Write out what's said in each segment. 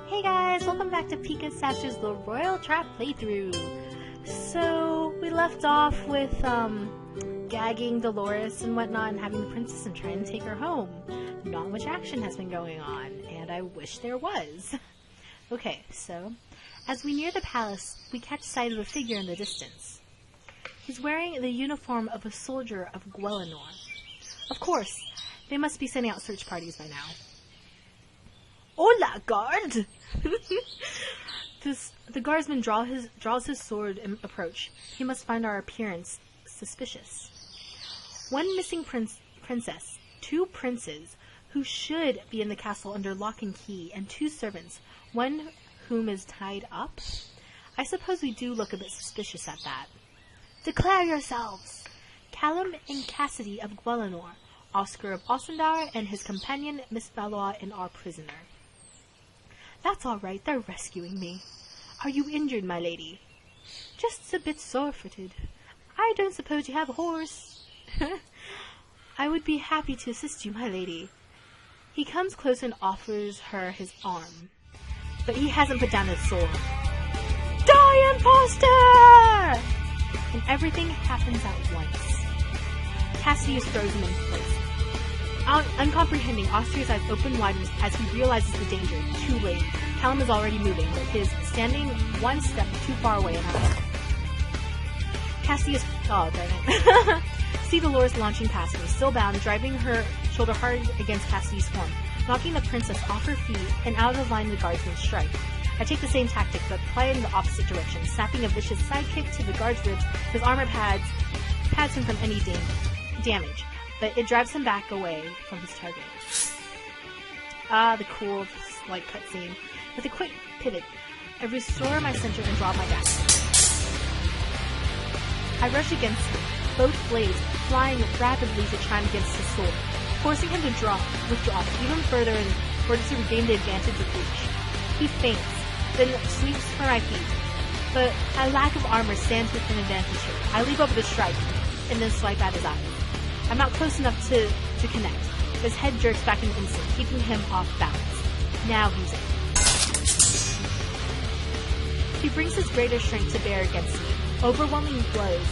Hey guys, welcome back to Pikastache's The Royal Trap playthrough. So, we left off with, gagging Dolores and whatnot and having the princess and trying to take her home. Not much action has been going on, and I wish there was. Okay, so, as we near the palace, we catch sight of a figure in the distance. He's wearing the uniform of a soldier of Guelenor. Of course, they must be sending out search parties by now. Hola, guard! The guardsman draws his sword in approach. He must find our appearance suspicious. One missing princess, two princes, who should be in the castle under lock and key, and two servants, one whom is tied up? I suppose we do look a bit suspicious at that. Declare yourselves! Callum and Cassidy of Guelenor, Oscar of Ossendar, and his companion Miss Valois and our prisoner. That's all right, they're rescuing me. Are you injured, my lady? Just a bit sore-footed. I don't suppose you have a horse. I would be happy to assist you, my lady. He comes close and offers her his arm. But he hasn't put down his sword. Die, imposter! And everything happens at once. Cassidy is frozen in place. Uncomprehending, Austria's eyes open wide as he realizes the danger. Too late. Callum is already moving, but he is standing one step too far away and out. Cassidy is... Oh, darn it. See Dolores launching past me, still bound, driving her shoulder hard against Cassidy's form, knocking the princess off her feet and out of the line of the guardsman's strike. I take the same tactic, but apply it in the opposite direction, snapping a vicious sidekick to the guard's ribs. His armor pads him from any damage, but it drives him back away from his target. Ah, the cool, like, cutscene. With a quick pivot, I restore my center and draw my dagger. I rush against him, both blades flying rapidly to chime against his sword, forcing him to withdraw even further in order to regain the advantage of reach. He feints, then sweeps for my feet, but my lack of armor stands with an advantage here. I leap over the strike, and then swipe at his eyes. I'm not close enough to connect. His head jerks back in an instant, keeping him off balance. Now he's in. He brings his greater strength to bear against me. Overwhelming blows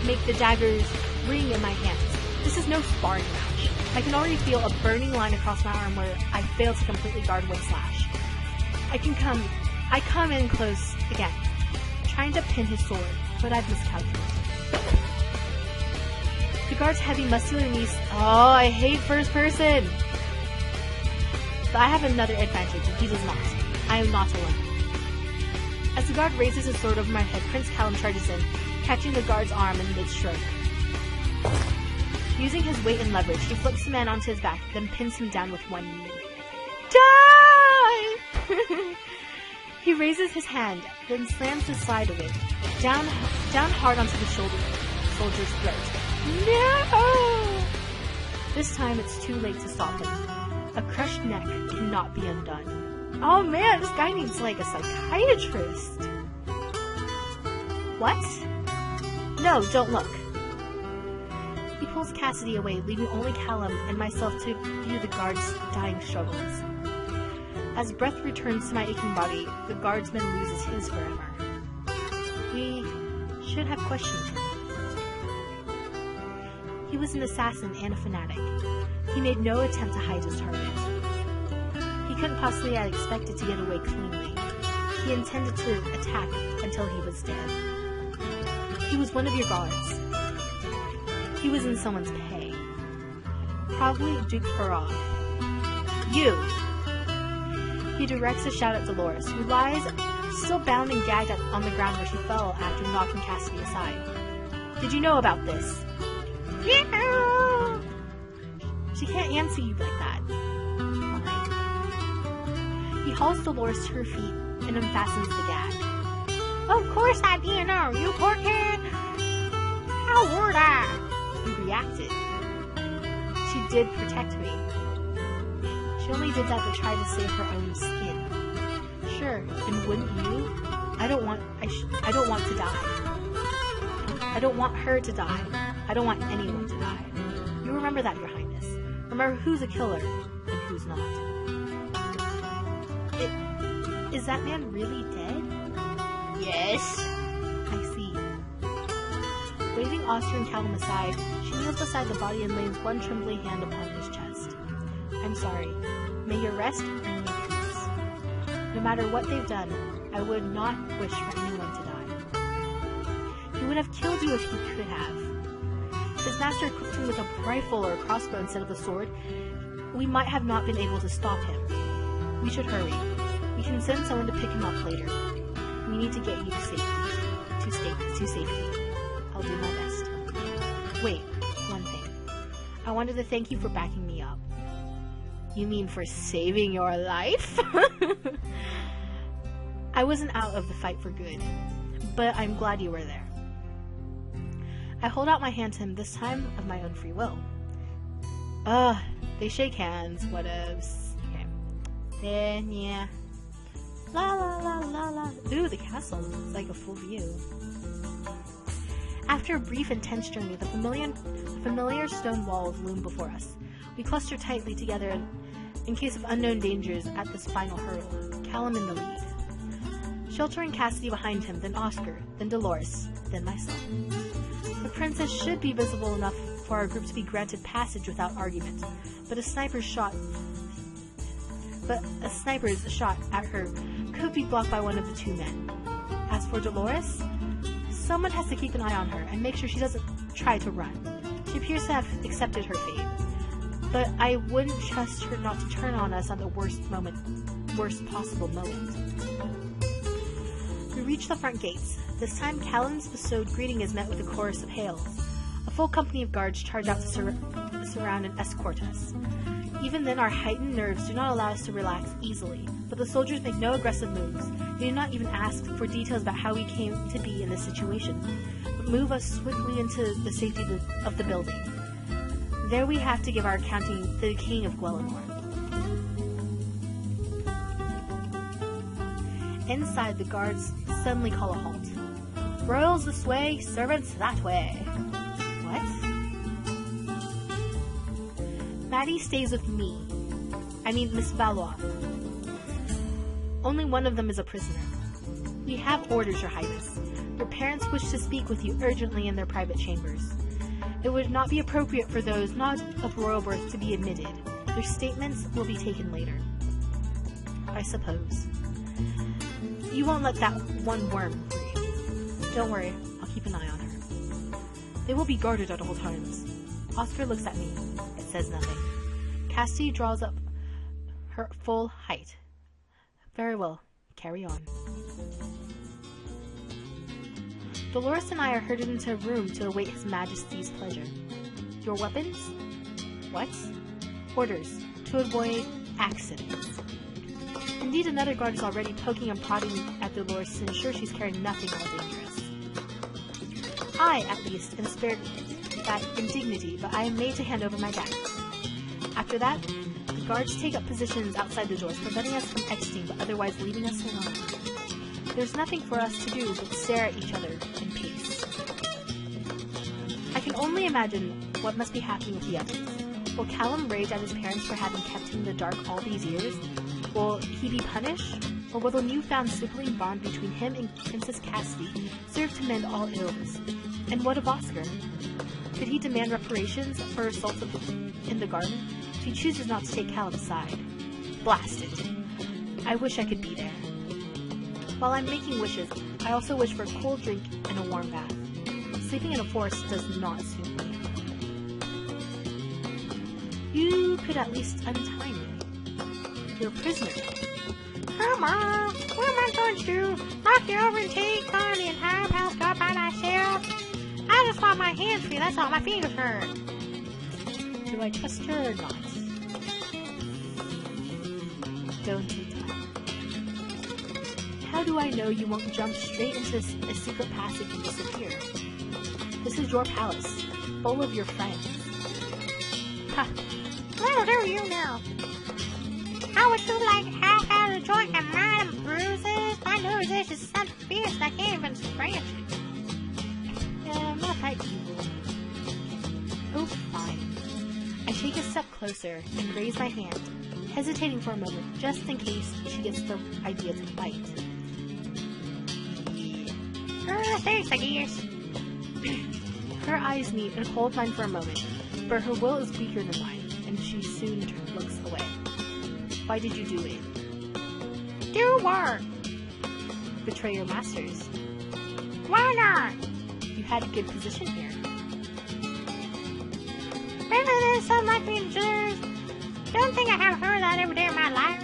make the daggers ring in my hands. This is no sparring match. I can already feel a burning line across my arm where I fail to completely guard one slash. I come in close again, trying to pin his sword, but I've miscalculated. The guard's heavy, muscular knees... Oh, I hate first person! But I have another advantage, and he does not. I am not alone. As the guard raises his sword over my head, Prince Callum charges in, catching the guard's arm in mid-stroke. Using his weight and leverage, he flips the man onto his back, then pins him down with one knee. Die! He raises his hand, then slams the side of it down hard onto the soldier's throat. No! This time it's too late to stop him. A crushed neck cannot be undone. Oh man, this guy needs like a psychiatrist. What? No, don't look. He pulls Cassidy away, leaving only Callum and myself to view the guard's dying struggles. As breath returns to my aching body, the guardsman loses his forever. We should have questioned him. He was an assassin and a fanatic. He made no attempt to hide his target. He couldn't possibly have expected to get away cleanly. He intended to attack until he was dead. He was one of your guards. He was in someone's pay. Probably Duke Farah. You! He directs a shout at Dolores, who lies still bound and gagged on the ground where she fell after knocking Cassidy aside. Did you know about this? Yeah. She can't answer you like that. Fine. He hauls Dolores to her feet and unfastens the gag. Of course I didn't know, you poor kid! How would I? He reacted. She did protect me. She only did that to try to save her own skin. Sure, and wouldn't you? I don't want to die. I don't want her to die. I don't want anyone to die. You remember that, Your Highness. Remember who's a killer and who's not. Is that man really dead? Yes. I see. Waving Oscar and Callum aside, she kneels beside the body and lays one trembling hand upon his chest. I'm sorry. May your rest bring you peace. No matter what they've done, I would not wish for anyone to die. He would have killed you if he could have. If his master equipped him with a rifle or a crossbow instead of a sword, we might have not been able to stop him. We should hurry. We can send someone to pick him up later. We need to get you to safety. To safety. I'll do my best. Wait, one thing. I wanted to thank you for backing me up. You mean for saving your life? I wasn't out of the fight for good, but I'm glad you were there. I hold out my hand to him, this time of my own free will. They shake hands, whatevs. Okay. Then, yeah. La la la la la. Ooh, the castle is like a full view. After a brief and tense journey, the familiar stone walls loom before us. We cluster tightly together in case of unknown dangers at this final hurdle, Callum in the lead. Sheltering Cassidy behind him, then Oscar, then Dolores, then myself. The princess should be visible enough for our group to be granted passage without argument, but a sniper's shot at her could be blocked by one of the two men. As for Dolores, someone has to keep an eye on her and make sure she doesn't try to run. She appears to have accepted her fate, but I wouldn't trust her not to turn on us at the worst possible moment. We reach the front gates. This time, Callum's bestowed greeting is met with a chorus of hails. A full company of guards charge out to surround and escort us. Even then, our heightened nerves do not allow us to relax easily, but the soldiers make no aggressive moves. They do not even ask for details about how we came to be in this situation, but move us swiftly into the safety of the building. There we have to give our accounting to the King of Gwelinor. Inside, the guards suddenly call a halt. Royals this way, servants that way. What? Maddie stays with me. I mean, Miss Valois. Only one of them is a prisoner. We have orders, Your Highness. Your parents wish to speak with you urgently in their private chambers. It would not be appropriate for those not of royal birth to be admitted. Their statements will be taken later. I suppose. You won't let that one worm free. Don't worry, I'll keep an eye on her. They will be guarded at all times. Oscar looks at me. It says nothing. Cassidy draws up her full height. Very well, carry on. Dolores and I are herded into a room to await His Majesty's pleasure. Your weapons? What? Orders, to avoid accidents. Indeed, another guard is already poking and prodding at Dolores to ensure she's carrying nothing more dangerous. I, at least, am spared that indignity, but I am made to hand over my bags. After that, the guards take up positions outside the doors, preventing us from exiting, but otherwise leaving us alone. There's nothing for us to do but stare at each other in peace. I can only imagine what must be happening with the others. Will Callum rage at his parents for having kept him in the dark all these years? Will he be punished? Or will the newfound sibling bond between him and Princess Cassidy serve to mend all ills? And what of Oscar? Could he demand reparations for assault in the garden if he chooses not to take Callum's side? Blast it. I wish I could be there. While I'm making wishes, I also wish for a cold drink and a warm bath. Sleeping in a forest does not suit me. You could at least untie me. You're a prisoner. Come on, what am I going to do? Knock you over and take on the entire house all by myself? I just want my hands free, that's all, my fingers hurt. Do I trust her or not? Don't you die. How do I know you won't jump straight into a secret passage and disappear? This is your palace, full of your friends. Ha! Well, who are you now? How would you like half out of the joint and mine and bruises? My nose is just so fierce I can't even scratch it. I'm not that evil. Oh, fine. I take a step closer and raise my hand, hesitating for a moment, just in case she gets the idea to bite. Thanks, I guess. Her eyes meet and hold mine for a moment, but her will is weaker than mine, and she soon looks away. Why did you do it? Do what? Betray your masters. Why not? You had a good position here. Really, there's some like me to choose. Don't think I have heard that every day of my life.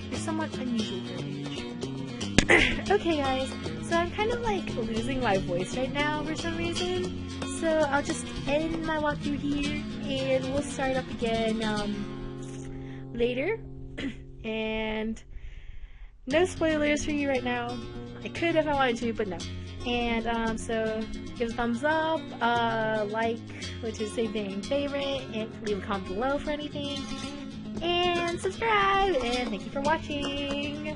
You're somewhat unusual for your age. Okay, guys, so I'm kind of like losing my voice right now for some reason. So I'll just end my walkthrough here, and we'll start up again later. And no spoilers for you right now. I could if I wanted to, but no. And so give a thumbs up, like, which is same thing, favorite, and leave a comment below for anything. And subscribe, and thank you for watching.